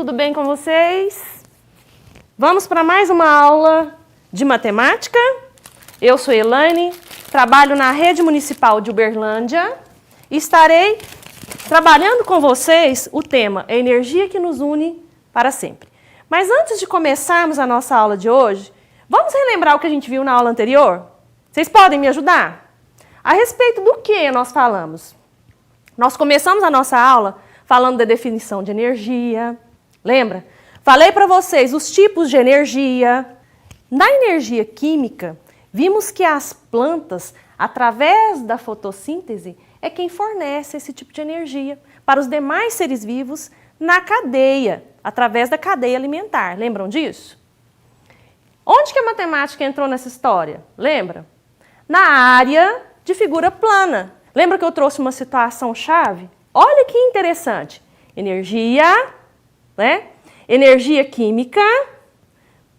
tudo bem com vocês? Vamos para mais uma aula de matemática. Eu sou Elaine, trabalho na Rede Municipal de Uberlândia e estarei trabalhando com vocês o tema Energia que nos une para sempre. Mas antes de começarmos a nossa aula de hoje, vamos relembrar o que a gente viu na aula anterior? Vocês podem me ajudar? A respeito do que nós falamos? Nós começamos a nossa aula falando da definição de energia. Lembra? Falei para vocês os tipos de energia. Na energia química, vimos que as plantas, através da fotossíntese, é quem fornece esse tipo de energia para os demais seres vivos na cadeia, através da cadeia alimentar. Lembram disso? Onde que a matemática entrou nessa história? Lembra? Na área de figura plana. Lembra que eu trouxe uma situação-chave? Olha que interessante. Energia, né? Energia química,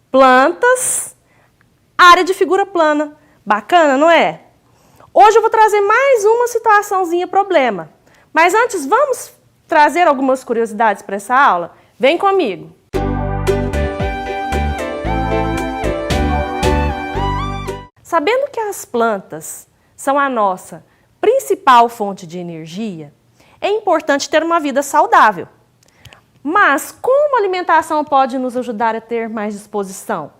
plantas, área de figura plana. Bacana, não é? Hoje eu vou trazer mais uma situaçãozinha problema. Mas antes, vamos trazer algumas curiosidades para essa aula? Vem comigo. Sabendo que as plantas são a nossa principal fonte de energia, é importante ter uma vida saudável. Mas como a alimentação pode nos ajudar a ter mais disposição?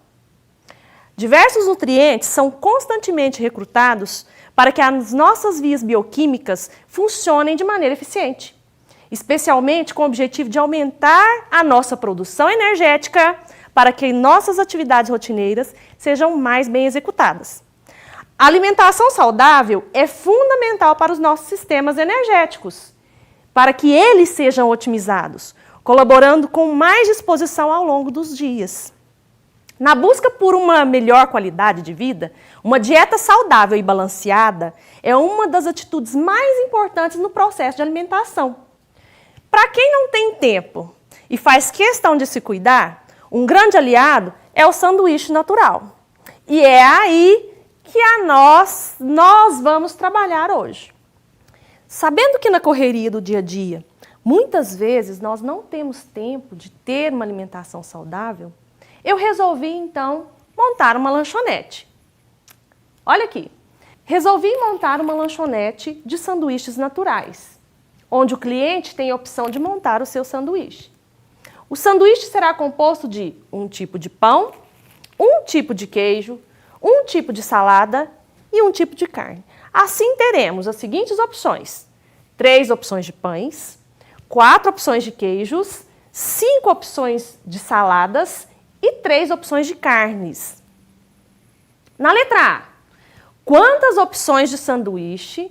Diversos nutrientes são constantemente recrutados para que as nossas vias bioquímicas funcionem de maneira eficiente, especialmente com o objetivo de aumentar a nossa produção energética para que nossas atividades rotineiras sejam mais bem executadas. A alimentação saudável é fundamental para os nossos sistemas energéticos, para que eles sejam otimizados, colaborando com mais disposição ao longo dos dias. Na busca por uma melhor qualidade de vida, uma dieta saudável e balanceada é uma das atitudes mais importantes no processo de alimentação. Para quem não tem tempo e faz questão de se cuidar, um grande aliado é o sanduíche natural. E é aí que nós vamos trabalhar hoje. Sabendo que na correria do dia a dia, muitas vezes nós não temos tempo de ter uma alimentação saudável, eu resolvi então montar uma lanchonete. Olha aqui, resolvi montar uma lanchonete de sanduíches naturais, onde o cliente tem a opção de montar o seu sanduíche. O sanduíche será composto de um tipo de pão, um tipo de queijo, um tipo de salada e um tipo de carne. Assim teremos as seguintes opções: 3 opções de pães, 4 opções de queijos, 5 opções de saladas e 3 opções de carnes. Na letra A, quantas opções de sanduíche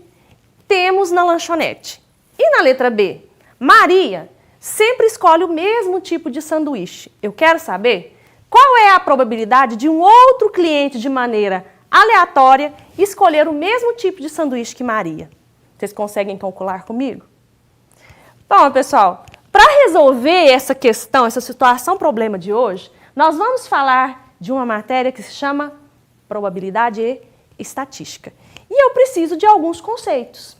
temos na lanchonete? E na letra B, Maria sempre escolhe o mesmo tipo de sanduíche. Eu quero saber qual é a probabilidade de um outro cliente, de maneira aleatória, escolher o mesmo tipo de sanduíche que Maria. Vocês conseguem calcular comigo? Bom, pessoal, para resolver essa questão, essa situação, problema de hoje, nós vamos falar de uma matéria que se chama probabilidade e estatística. E eu preciso de alguns conceitos.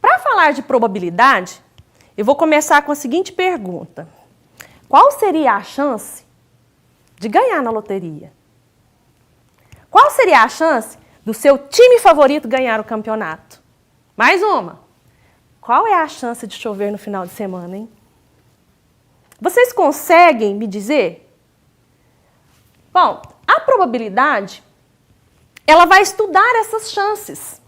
Para falar de probabilidade, eu vou começar com a seguinte pergunta: qual seria a chance de ganhar na loteria? Qual seria a chance do seu time favorito ganhar o campeonato? Mais uma. Qual é a chance de chover no final de semana, hein? Vocês conseguem me dizer? Bom, a probabilidade, ela vai estudar essas chances.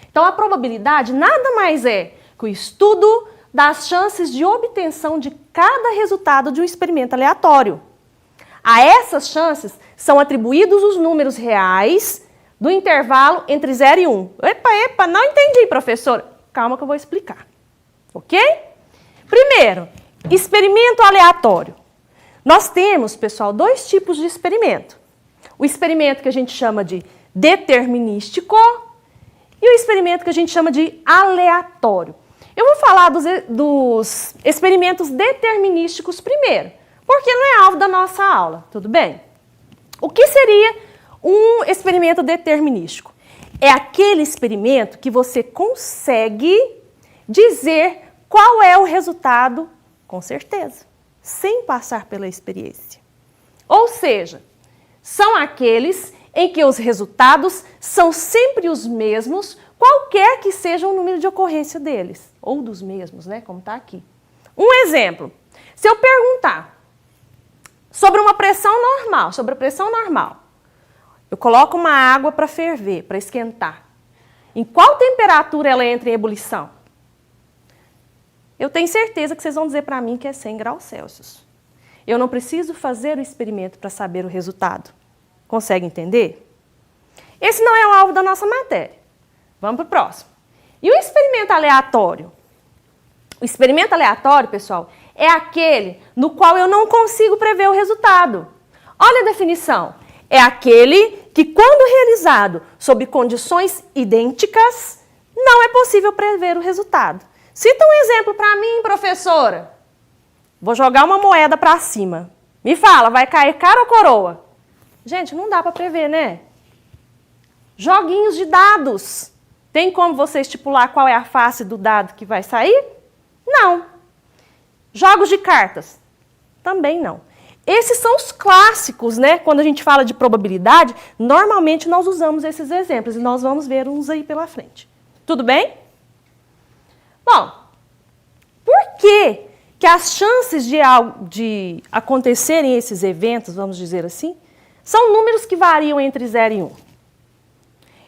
Então, a probabilidade nada mais é que o estudo das chances de obtenção de cada resultado de um experimento aleatório. A essas chances são atribuídos os números reais do intervalo entre 0 e 1. Epa, não entendi, professora. Calma que eu vou explicar. Ok? Primeiro, experimento aleatório. Nós temos, pessoal, 2 tipos de experimento. O experimento que a gente chama de determinístico e o experimento que a gente chama de aleatório. Eu vou falar dos experimentos determinísticos primeiro, porque não é alvo da nossa aula, tudo bem? O que seria um experimento determinístico? É aquele experimento que você consegue dizer qual é o resultado com certeza. sem passar pela experiência. Ou seja, são aqueles em que os resultados são sempre os mesmos, qualquer que seja o número de ocorrência deles, ou dos mesmos, né, como está aqui. Um exemplo, se eu perguntar sobre uma pressão normal, eu coloco uma água para ferver, para esquentar. Em qual temperatura ela entra em ebulição? Eu tenho certeza que vocês vão dizer para mim que é 100 graus Celsius. Eu não preciso fazer o experimento para saber o resultado. Consegue entender? Esse não é o alvo da nossa matéria. Vamos para o próximo. E o experimento aleatório? O experimento aleatório, pessoal, é aquele no qual eu não consigo prever o resultado. Olha a definição. É aquele que, quando realizado sob condições idênticas, não é possível prever o resultado. Cita um exemplo para mim, professora. Vou jogar uma moeda para cima. Me fala, vai cair cara ou coroa? Gente, não dá para prever, né? Joguinhos de dados. Tem como você estipular qual é a face do dado que vai sair? Não. Jogos de cartas? Também não. Esses são os clássicos, né? Quando a gente fala de probabilidade, normalmente nós usamos esses exemplos e nós vamos ver uns aí pela frente. Tudo bem? Bom, por que as chances de acontecerem esses eventos, vamos dizer assim, são números que variam entre 0 e 1?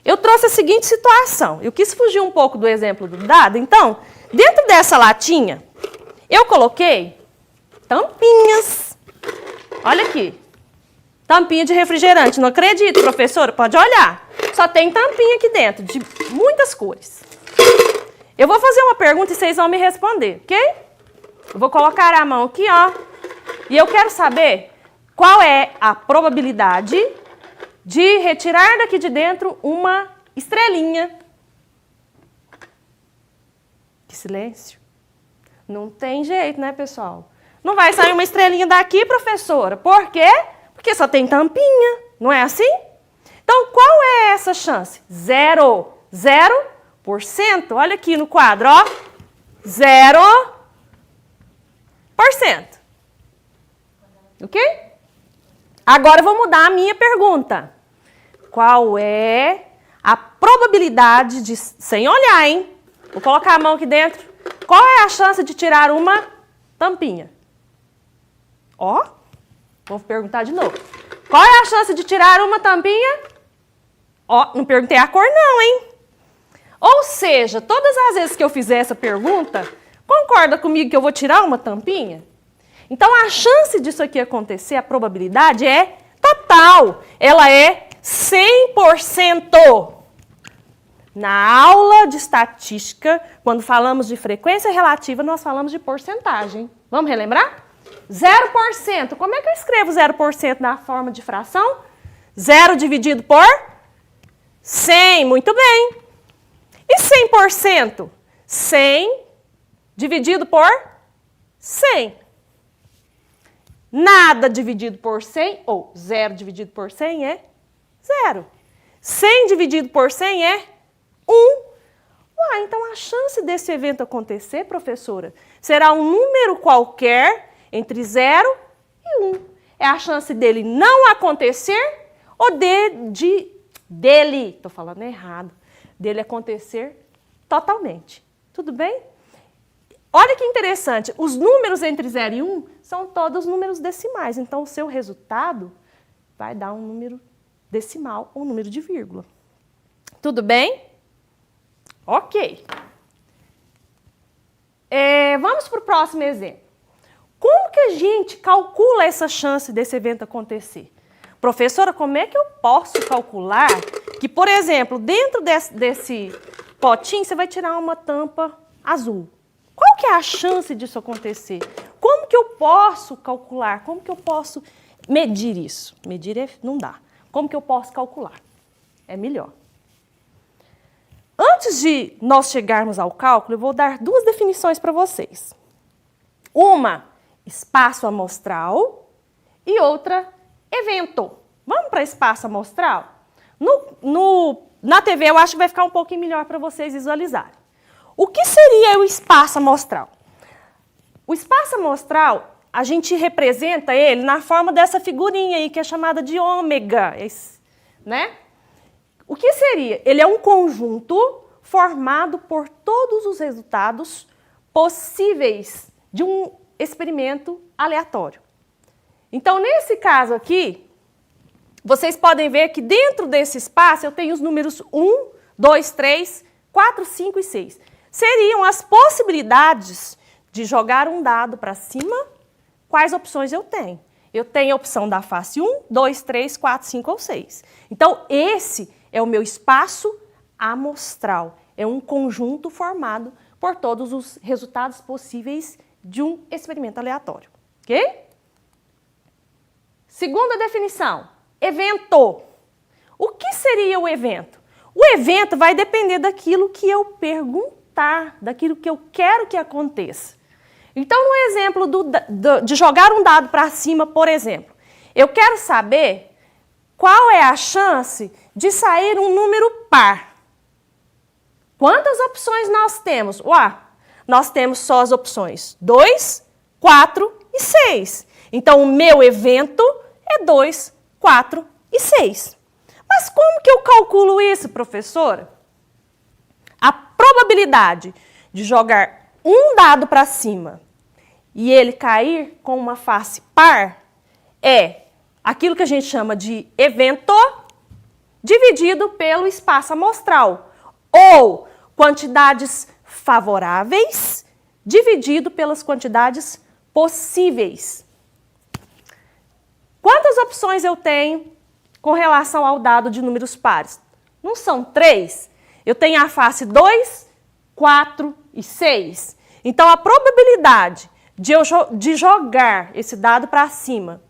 Eu trouxe a seguinte situação. Eu quis fugir um pouco do exemplo do dado. Então, dentro dessa latinha, eu coloquei tampinhas. Olha aqui. Tampinha de refrigerante. Não acredito, professora? Pode olhar. Só tem tampinha aqui dentro, de muitas cores. Eu vou fazer uma pergunta e vocês vão me responder, ok? Eu vou colocar a mão aqui, ó. E eu quero saber qual é a probabilidade de retirar daqui de dentro uma estrelinha. Que silêncio. Não tem jeito, né, pessoal? Não vai sair uma estrelinha daqui, professora. Por quê? Porque só tem tampinha. Não é assim? Então, qual é essa chance? 0%. Olha aqui no quadro, ó. 0%. Ok? Agora eu vou mudar a minha pergunta. Qual é a probabilidade de... Sem olhar, hein? Vou colocar a mão aqui dentro. Qual é a chance de tirar uma tampinha? Ó. Vou perguntar de novo. Qual é a chance de tirar uma tampinha? Ó, não perguntei a cor não, hein? Ou seja, todas as vezes que eu fizer essa pergunta, concorda comigo que eu vou tirar uma tampinha? Então, a chance disso aqui acontecer, a probabilidade é total. Ela é 100%. Na aula de estatística, quando falamos de frequência relativa, nós falamos de porcentagem. Vamos relembrar? 0%. Como é que eu escrevo 0% na forma de fração? 0 dividido por 100. Muito bem. E 100%? 100 dividido por 100. Nada dividido por 100, ou 0 dividido por 100 é 0. 100 dividido por 100 é 1. Uai, então a chance desse evento acontecer, professora, será um número qualquer entre 0 e 1. É a chance dele não acontecer ou dele, estou falando errado, dele acontecer totalmente. Tudo bem? Olha que interessante, os números entre 0 e 1 são todos números decimais, então o seu resultado vai dar um número decimal ou um número de vírgula. Tudo bem? Ok. Vamos para o próximo exemplo. Como que a gente calcula essa chance desse evento acontecer? Professora, como é que eu posso calcular que, por exemplo, dentro desse potinho você vai tirar uma tampa azul? Qual que é a chance disso acontecer? Como que eu posso calcular? Como que eu posso medir isso? Medir não dá. Como que eu posso calcular? É melhor. Antes de nós chegarmos ao cálculo, eu vou dar duas definições para vocês. Uma, espaço amostral, e outra, evento. Vamos para espaço amostral? Na TV eu acho que vai ficar um pouquinho melhor para vocês visualizarem. O que seria o espaço amostral? O espaço amostral, a gente representa ele na forma dessa figurinha aí, que é chamada de ômega, né? O que seria? Ele é um conjunto formado por todos os resultados possíveis de um experimento aleatório. Então, nesse caso aqui, vocês podem ver que dentro desse espaço eu tenho os números 1, 2, 3, 4, 5 e 6. Seriam as possibilidades de jogar um dado para cima. Quais opções eu tenho? Eu tenho a opção da face 1, 2, 3, 4, 5 ou 6. Então, esse é o meu espaço amostral. É um conjunto formado por todos os resultados possíveis de um experimento aleatório. Ok? Segunda definição, evento. O que seria o evento? O evento vai depender daquilo que eu perguntar, daquilo que eu quero que aconteça. Então, no exemplo de jogar um dado para cima, por exemplo, eu quero saber qual é a chance de sair um número par. Quantas opções nós temos? Nós temos só as opções 2, 4 e 6. Então, o meu evento é 2, 4 e 6. Mas como que eu calculo isso, professora? A probabilidade de jogar um dado para cima e ele cair com uma face par é aquilo que a gente chama de evento dividido pelo espaço amostral, ou quantidades favoráveis dividido pelas quantidades possíveis. Quantas opções eu tenho com relação ao dado de números pares? Não são 3? Eu tenho a face 2, 4 e 6. Então, a probabilidade de jogar esse dado para cima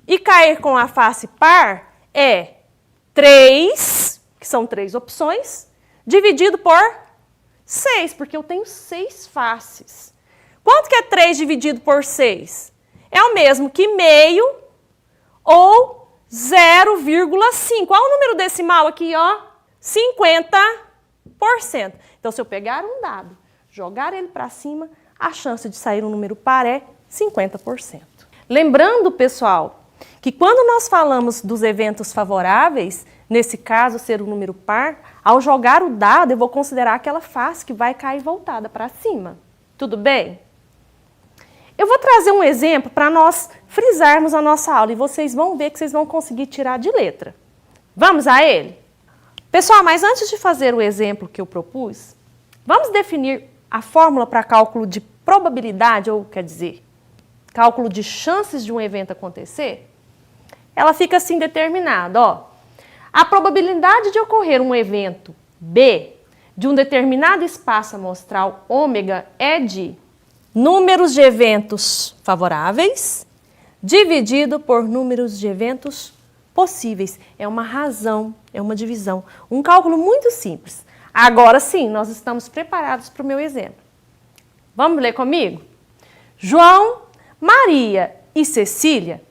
e cair com a face par é 3, que são 3 opções, dividido por 6, porque eu tenho 6 faces. Quanto que é 3 dividido por 6? É o mesmo que meio ou 0,5. Olha o número decimal aqui, ó, 50%. Então, se eu pegar um dado, jogar ele para cima, a chance de sair um número par é 50%. Lembrando, pessoal, que quando nós falamos dos eventos favoráveis, nesse caso ser um número par, ao jogar o dado eu vou considerar aquela face que vai cair voltada para cima. Tudo bem? Eu vou trazer um exemplo para nós frisarmos a nossa aula e vocês vão ver que vocês vão conseguir tirar de letra. Vamos a ele? Pessoal, mas antes de fazer o exemplo que eu propus, vamos definir a fórmula para cálculo de probabilidade, ou quer dizer, cálculo de chances de um evento acontecer? Ela fica assim determinada, ó. A probabilidade de ocorrer um evento B de um determinado espaço amostral ômega é de números de eventos favoráveis dividido por números de eventos possíveis. É uma razão, é uma divisão. Um cálculo muito simples. Agora sim, nós estamos preparados para o meu exemplo. Vamos ler comigo? João, Maria e Cecília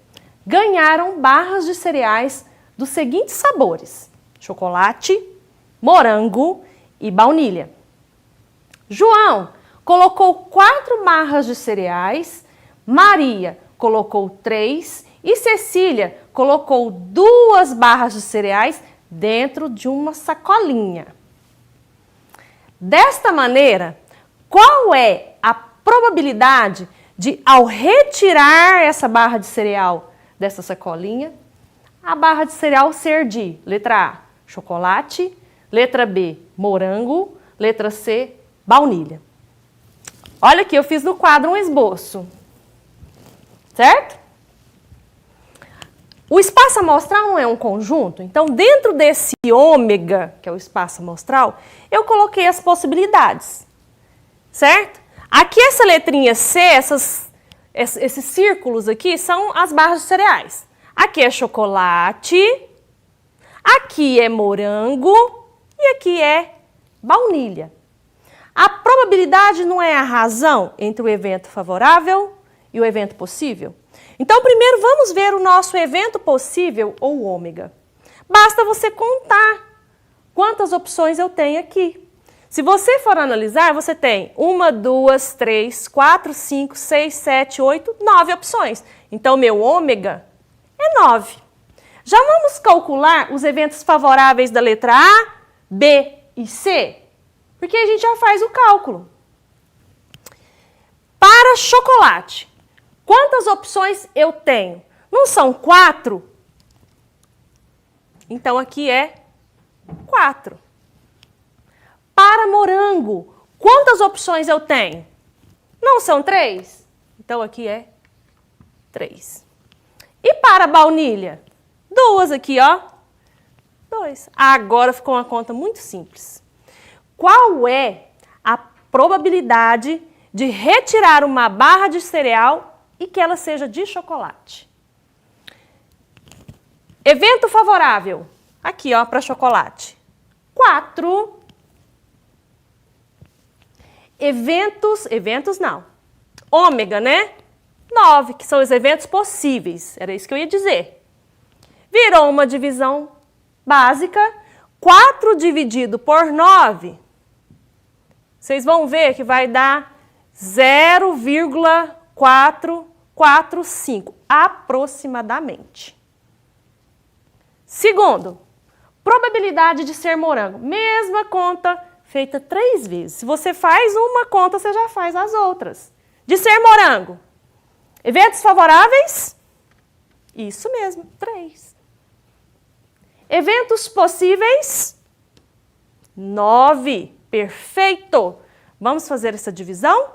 ganharam barras de cereais dos seguintes sabores: chocolate, morango e baunilha. João colocou 4 barras de cereais, Maria colocou 3 e Cecília colocou 2 barras de cereais dentro de uma sacolinha. Desta maneira, qual é a probabilidade de, ao retirar essa barra de cereal dessa sacolinha, a barra de cereal ser de letra A, chocolate, letra B, morango, letra C, baunilha? Olha aqui, eu fiz no quadro um esboço, certo? O espaço amostral não é um conjunto, então dentro desse ômega, que é o espaço amostral, eu coloquei as possibilidades, certo? Aqui essa letrinha C, esses círculos aqui são as barras de cereais. Aqui é chocolate, aqui é morango e aqui é baunilha. A probabilidade não é a razão entre o evento favorável e o evento possível? Então, primeiro vamos ver o nosso evento possível, ou ômega. Basta você contar quantas opções eu tenho aqui. Se você for analisar, você tem 1, 2, 3, 4, 5, 6, 7, 8, 9 opções. Então, meu ômega é 9. Já vamos calcular os eventos favoráveis da letra A, B e C? Porque a gente já faz o cálculo. Para chocolate, quantas opções eu tenho? Não são 4? Então, aqui é 4. Para morango, quantas opções eu tenho? Não são 3? Então, aqui é 3. E para baunilha? 2 aqui, ó. 2. Agora ficou uma conta muito simples. Qual é a probabilidade de retirar uma barra de cereal e que ela seja de chocolate? Evento favorável. Aqui, ó, para chocolate. 4. Eventos não. Ômega, né? 9, que são os eventos possíveis. Era isso que eu ia dizer. Virou uma divisão básica. 4 dividido por 9. Vocês vão ver que vai dar 0,445, aproximadamente. Segundo, probabilidade de ser morango. Mesma conta feita 3 vezes. Se você faz uma conta, você já faz as outras. De ser morango. Eventos favoráveis? Isso mesmo, 3. Eventos possíveis? 9. Perfeito! Vamos fazer essa divisão?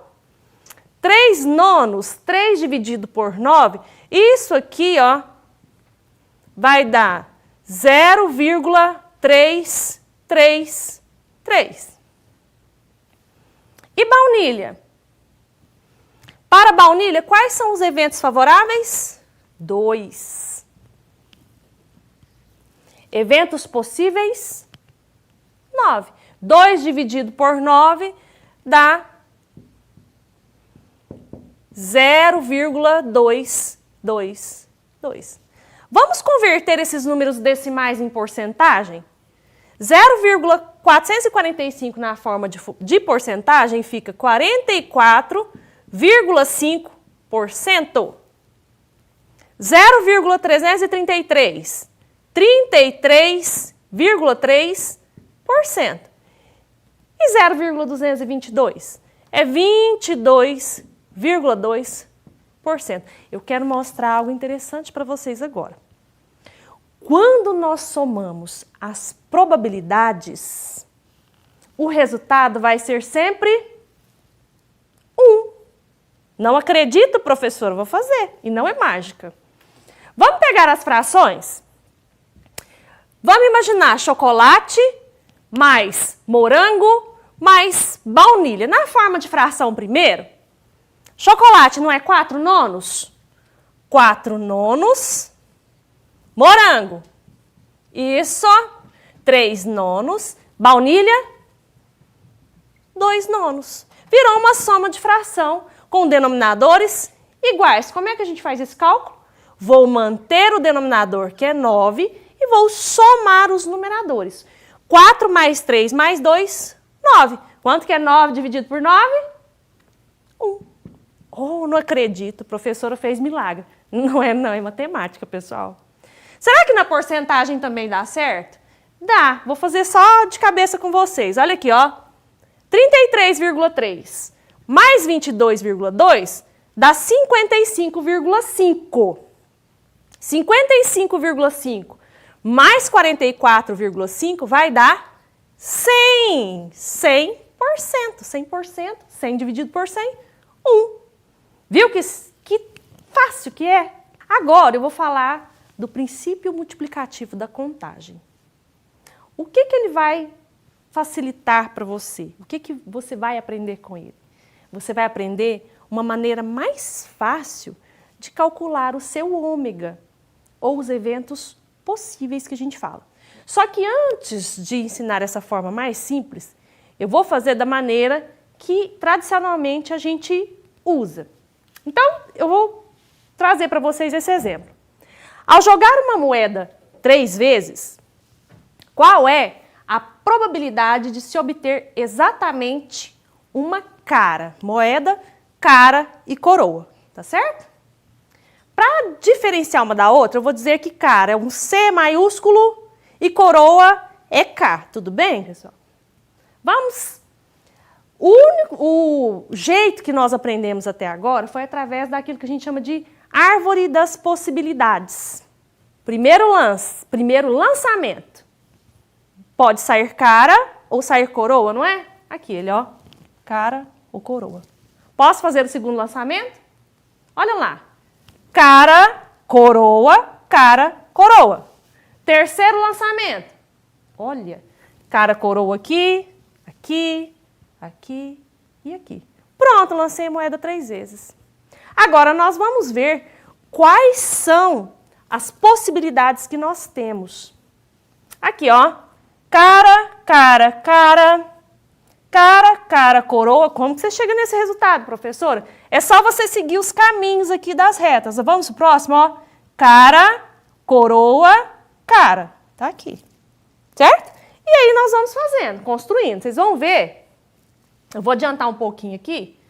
3 nonos, 3 dividido por 9, isso aqui, ó, vai dar 0,333. E baunilha? Para baunilha, quais são os eventos favoráveis? 2. Eventos possíveis? 9. 2 dividido por 9 dá 0,222. Vamos converter esses números decimais em porcentagem? 0,445 na forma de porcentagem fica 44,5%. 0,333, 33,3%. E 0,222 é 22,2%. Eu quero mostrar algo interessante para vocês agora. Quando nós somamos as probabilidades, o resultado vai ser sempre 1. Não acredito, professora, vou fazer. E não é mágica. Vamos pegar as frações? Vamos imaginar chocolate mais morango mais baunilha. Na forma de fração primeiro, chocolate não é 4 nonos? 4 nonos, morango. Isso, 3 nonos, baunilha, 2 nonos. Virou uma soma de fração com denominadores iguais. Como é que a gente faz esse cálculo? Vou manter o denominador, que é 9, e vou somar os numeradores. 4 mais 3 mais 2, 9. Quanto que é 9 dividido por 9? 1. Oh, não acredito, a professora fez milagre. Não é matemática, pessoal. Será que na porcentagem também dá certo? Dá. Vou fazer só de cabeça com vocês. Olha aqui, ó. 33,3 mais 22,2 dá 55,5. 55,5 mais 44,5 vai dar 100. 100%. 100 dividido por 100, 1. Viu que fácil que é? Agora eu vou falar do princípio multiplicativo da contagem. O que ele vai facilitar para você? O que você vai aprender com ele? Você vai aprender uma maneira mais fácil de calcular o seu ômega, ou os eventos possíveis que a gente fala. Só que antes de ensinar essa forma mais simples, eu vou fazer da maneira que tradicionalmente a gente usa. Então, eu vou trazer para vocês esse exemplo. Ao jogar uma moeda 3 vezes, qual é a probabilidade de se obter exatamente uma cara, moeda, cara e coroa, tá certo? Para diferenciar uma da outra, eu vou dizer que cara é um C maiúsculo e coroa é K, tudo bem, pessoal? Vamos. O jeito que nós aprendemos até agora foi através daquilo que a gente chama de árvore das possibilidades. Primeiro lançamento. Pode sair cara ou sair coroa, não é? Aqui ele, ó, cara ou coroa. Posso fazer o segundo lançamento? Olha lá. Cara, coroa, cara, coroa. Terceiro lançamento. Olha, cara, coroa aqui, aqui, aqui e aqui. Pronto, lancei a moeda 3 vezes. Agora nós vamos ver quais são as possibilidades que nós temos. Aqui, ó. Cara, cara, cara, cara, cara, coroa. Como que você chega nesse resultado, professora? É só você seguir os caminhos aqui das retas. Vamos pro próximo, ó. Cara, coroa, cara. Tá aqui. Certo? E aí nós vamos fazendo, construindo. Vocês vão ver. Eu vou adiantar um pouquinho aqui.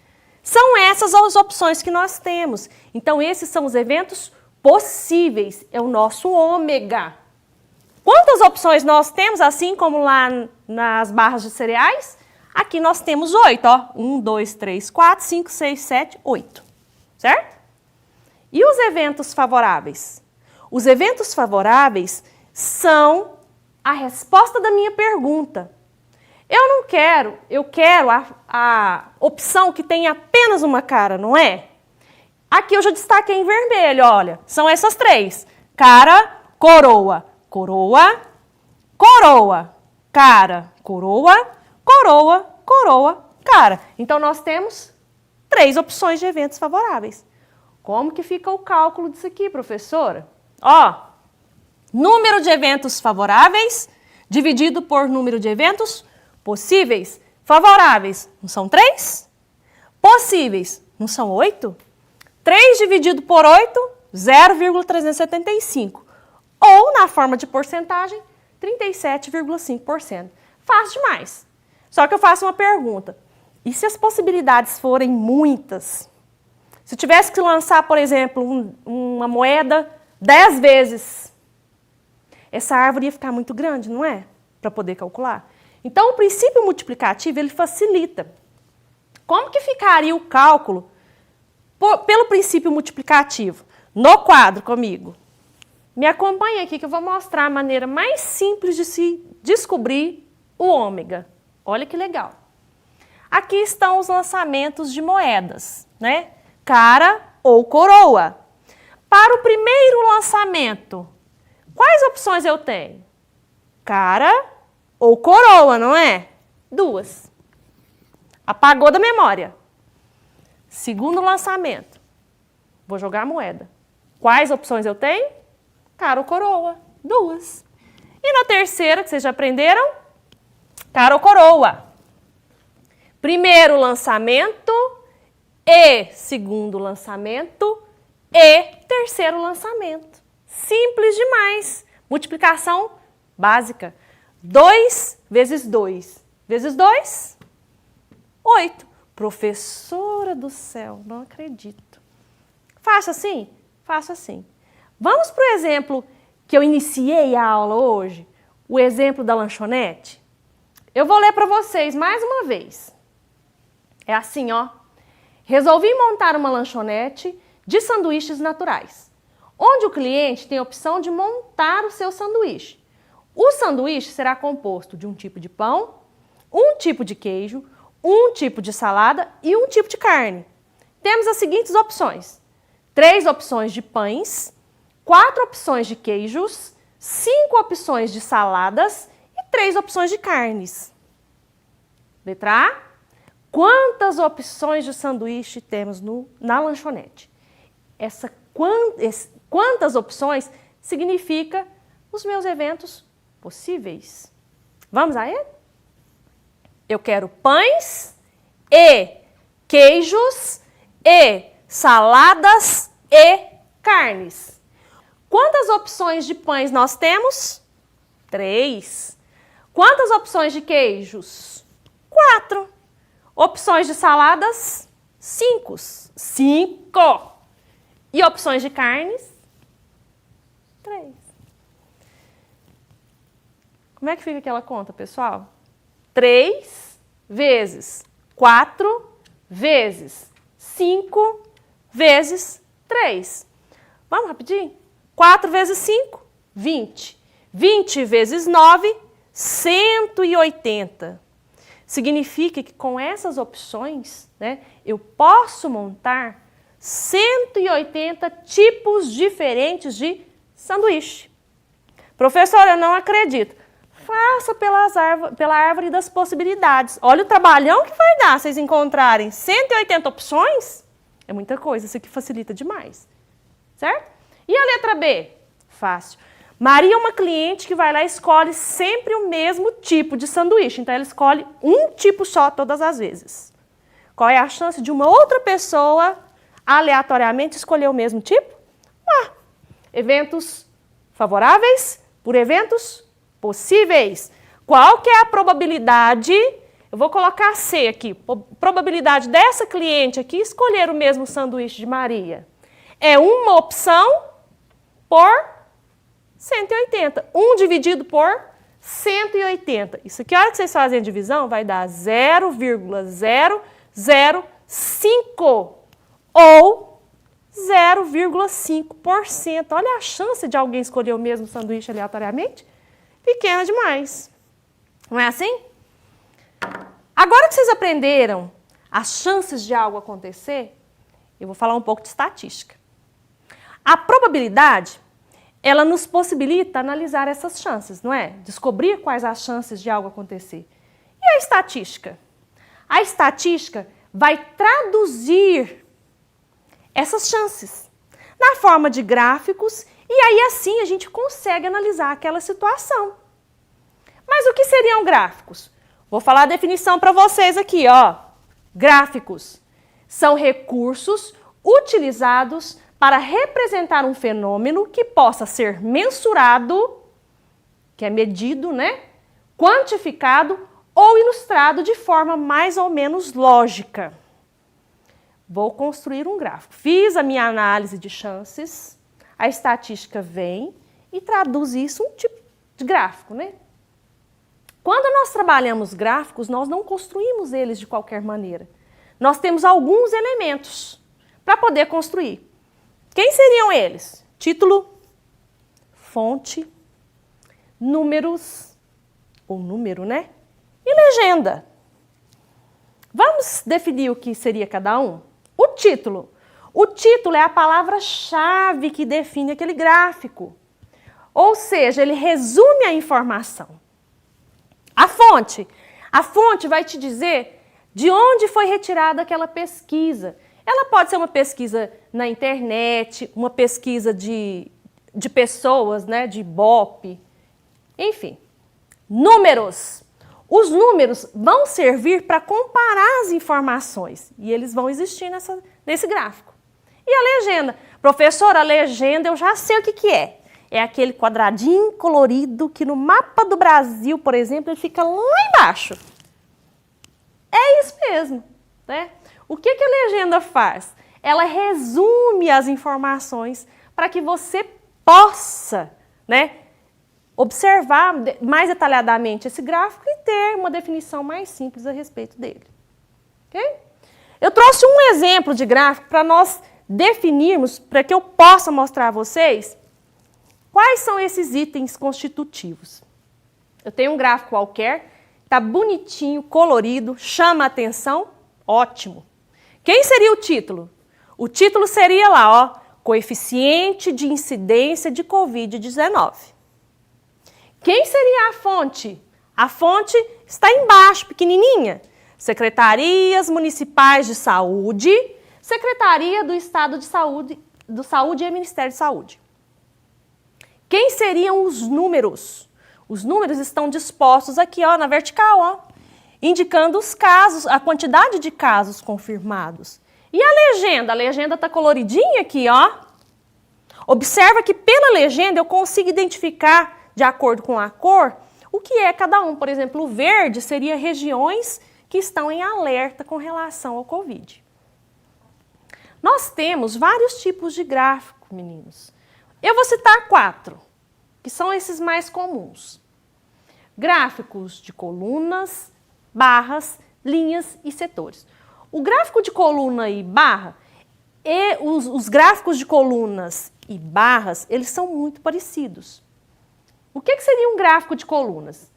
São essas as opções que nós temos. Então, esses são os eventos possíveis. É o nosso ômega. Quantas opções nós temos, assim como lá nas barras de cereais? Aqui nós temos 8, ó. 1, 2, 3, 4, 5, 6, 7, 8. Certo? E os eventos favoráveis? Os eventos favoráveis são a resposta da minha pergunta. Eu quero a opção que tem apenas uma cara, não é? Aqui eu já destaquei em vermelho, olha. São essas 3. Cara, coroa. Coroa, coroa, cara, coroa, coroa, coroa, cara. Então, nós temos 3 opções de eventos favoráveis. Como que fica o cálculo disso aqui, professora? Ó, número de eventos favoráveis dividido por número de eventos possíveis. Favoráveis, não são 3? Possíveis, não são 8? 3 dividido por 8, 0,375. Ou, na forma de porcentagem, 37,5%. Fácil demais. Só que eu faço uma pergunta. E se as possibilidades forem muitas? Se eu tivesse que lançar, por exemplo, uma moeda 10 vezes, essa árvore ia ficar muito grande, não é? Para poder calcular. Então, o princípio multiplicativo, ele facilita. Como que ficaria o cálculo pelo princípio multiplicativo? No quadro, comigo. Me acompanhe aqui que eu vou mostrar a maneira mais simples de se descobrir o ômega. Olha que legal. Aqui estão os lançamentos de moedas, né? Cara ou coroa. Para o primeiro lançamento, quais opções eu tenho? Cara ou coroa, não é? 2. Apagou da memória. Segundo lançamento, vou jogar a moeda. Quais opções eu tenho? Cara ou coroa, 2. E na terceira, que vocês já aprenderam? Cara ou coroa. Primeiro lançamento e segundo lançamento e terceiro lançamento. Simples demais. Multiplicação básica. 2 vezes 2 vezes 2, 8. Professora do céu, não acredito. Faço assim? Faço assim. Vamos para o exemplo que eu iniciei a aula hoje, o exemplo da lanchonete. Eu vou ler para vocês mais uma vez. É assim, ó. Resolvi montar uma lanchonete de sanduíches naturais, onde o cliente tem a opção de montar o seu sanduíche. O sanduíche será composto de um tipo de pão, um tipo de queijo, um tipo de salada e um tipo de carne. Temos as seguintes opções: 3 opções de pães, 4 opções de queijos, 5 opções de saladas e 3 opções de carnes. Letra A. Quantas opções de sanduíche temos na lanchonete? Quantas opções significa os meus eventos possíveis. Vamos a ele? Eu quero pães e queijos e saladas e carnes. Quantas opções de pães nós temos? 3. Quantas opções de queijos? 4. Opções de saladas? 5. 5. E opções de carnes? 3. Como é que fica aquela conta, pessoal? 3 vezes 4 vezes 5 vezes 3. Vamos rapidinho? 4 vezes 5, 20. 20 vezes 9, 180. Significa que com essas opções, né, eu posso montar 180 tipos diferentes de sanduíche. Professora, eu não acredito. Faça pela árvore das possibilidades. Olha o trabalhão que vai dar vocês encontrarem 180 opções. É muita coisa, isso aqui facilita demais. Certo? E a letra B? Fácil. Maria é uma cliente que vai lá e escolhe sempre o mesmo tipo de sanduíche. Então, ela escolhe um tipo só todas as vezes. Qual é a chance de uma outra pessoa, aleatoriamente, escolher o mesmo tipo? Eventos favoráveis por eventos possíveis. Qual que é a probabilidade? Eu vou colocar C aqui. Probabilidade dessa cliente aqui escolher o mesmo sanduíche de Maria. É uma opção por 180. 1 dividido por 180. Isso aqui, a hora que vocês fazem a divisão, vai dar 0,005 ou 0,5%. Olha a chance de alguém escolher o mesmo sanduíche aleatoriamente. Pequena demais. Não é assim? Agora que vocês aprenderam as chances de algo acontecer, eu vou falar um pouco de estatística. A probabilidade, ela nos possibilita analisar essas chances, não é? Descobrir quais as chances de algo acontecer. E a estatística? A estatística vai traduzir essas chances na forma de gráficos e aí assim a gente consegue analisar aquela situação. Mas o que seriam gráficos? Vou falar a definição para vocês aqui, ó. Gráficos são recursos utilizados para representar um fenômeno que possa ser mensurado, que é medido, né? Quantificado ou ilustrado de forma mais ou menos lógica. Vou construir um gráfico. Fiz a minha análise de chances, a estatística vem e traduz isso em um tipo de gráfico, né? Quando nós trabalhamos gráficos, nós não construímos eles de qualquer maneira. Nós temos alguns elementos para poder construir. Quem seriam eles? Título, fonte, números, ou número, né? E legenda. Vamos definir o que seria cada um? O título. O título é a palavra-chave que define aquele gráfico. Ou seja, ele resume a informação. A fonte vai te dizer de onde foi retirada aquela pesquisa. Ela pode ser uma pesquisa na internet, uma pesquisa de pessoas, né, de Ibope, enfim. Números. Os números vão servir para comparar as informações e eles vão existir nesse gráfico. E a legenda? Professora, a legenda eu já sei o que é. É aquele quadradinho colorido que no mapa do Brasil, por exemplo, ele fica lá embaixo. É isso mesmo, né? O que a legenda faz? Ela resume as informações para que você possa, né, observar mais detalhadamente esse gráfico e ter uma definição mais simples a respeito dele. Okay? Eu trouxe um exemplo de gráfico para nós definirmos, para que eu possa mostrar a vocês quais são esses itens constitutivos. Eu tenho um gráfico qualquer, está bonitinho, colorido, chama a atenção, ótimo. Quem seria o título? O título seria lá, ó, coeficiente de incidência de Covid-19. Quem seria a fonte? A fonte está embaixo, pequenininha. Secretarias Municipais de Saúde, Secretaria do Estado de Saúde, e Ministério de Saúde. Quem seriam os números? Os números estão dispostos aqui, ó, na vertical, ó, indicando os casos, a quantidade de casos confirmados. E a legenda? A legenda está coloridinha aqui, ó. Observa que pela legenda eu consigo identificar, de acordo com a cor, o que é cada um. Por exemplo, o verde seria regiões que estão em alerta com relação ao Covid. Nós temos vários tipos de gráfico, meninos. Eu vou citar 4, que são esses mais comuns. Gráficos de colunas, barras, linhas e setores. O gráfico de coluna e barra, os gráficos de colunas e barras, eles são muito parecidos. O que seria um gráfico de colunas?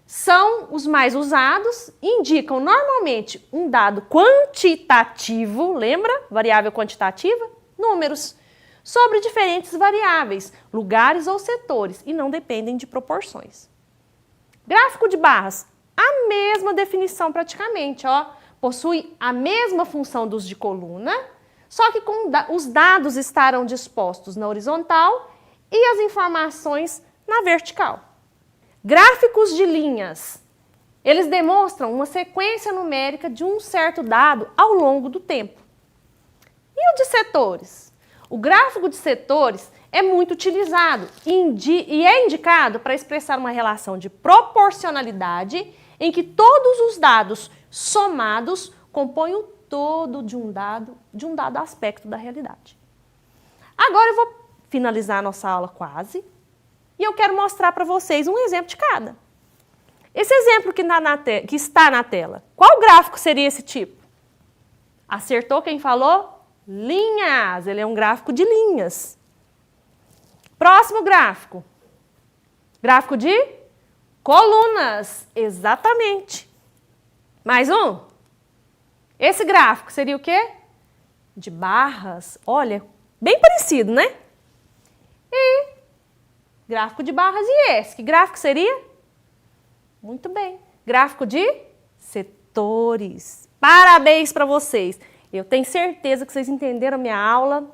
São os mais usados e indicam normalmente um dado quantitativo, lembra? Variável quantitativa? Números, sobre diferentes variáveis, lugares ou setores, e não dependem de proporções. Gráfico de barras, a mesma definição praticamente, ó, possui a mesma função dos de coluna, só que os dados estarão dispostos na horizontal e as informações na vertical. Gráficos de linhas, eles demonstram uma sequência numérica de um certo dado ao longo do tempo. E o de setores? O gráfico de setores é muito utilizado e é indicado para expressar uma relação de proporcionalidade em que todos os dados somados compõem o todo de um dado aspecto da realidade. Agora eu vou finalizar a nossa aula quase e eu quero mostrar para vocês um exemplo de cada. Esse exemplo que está na tela, qual gráfico seria esse tipo? Acertou quem falou? Linhas, ele é um gráfico de linhas. Próximo gráfico. Gráfico de colunas, exatamente. Mais um. Esse gráfico seria o quê? De barras. Olha, bem parecido, né? E gráfico de barras e esse. Que gráfico seria? Muito bem. Gráfico de setores. Parabéns para vocês. Eu tenho certeza que vocês entenderam a minha aula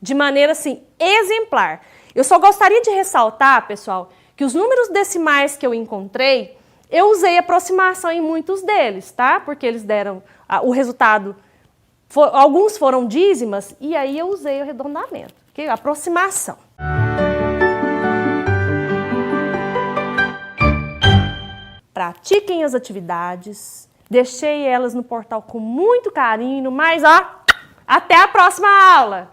de maneira, assim, exemplar. Eu só gostaria de ressaltar, pessoal, que os números decimais que eu encontrei, eu usei aproximação em muitos deles, tá? Porque eles deram o resultado, alguns foram dízimas, e aí eu usei o arredondamento, ok? Aproximação. Pratiquem as atividades, deixei elas no portal com muito carinho, mas ó, até a próxima aula!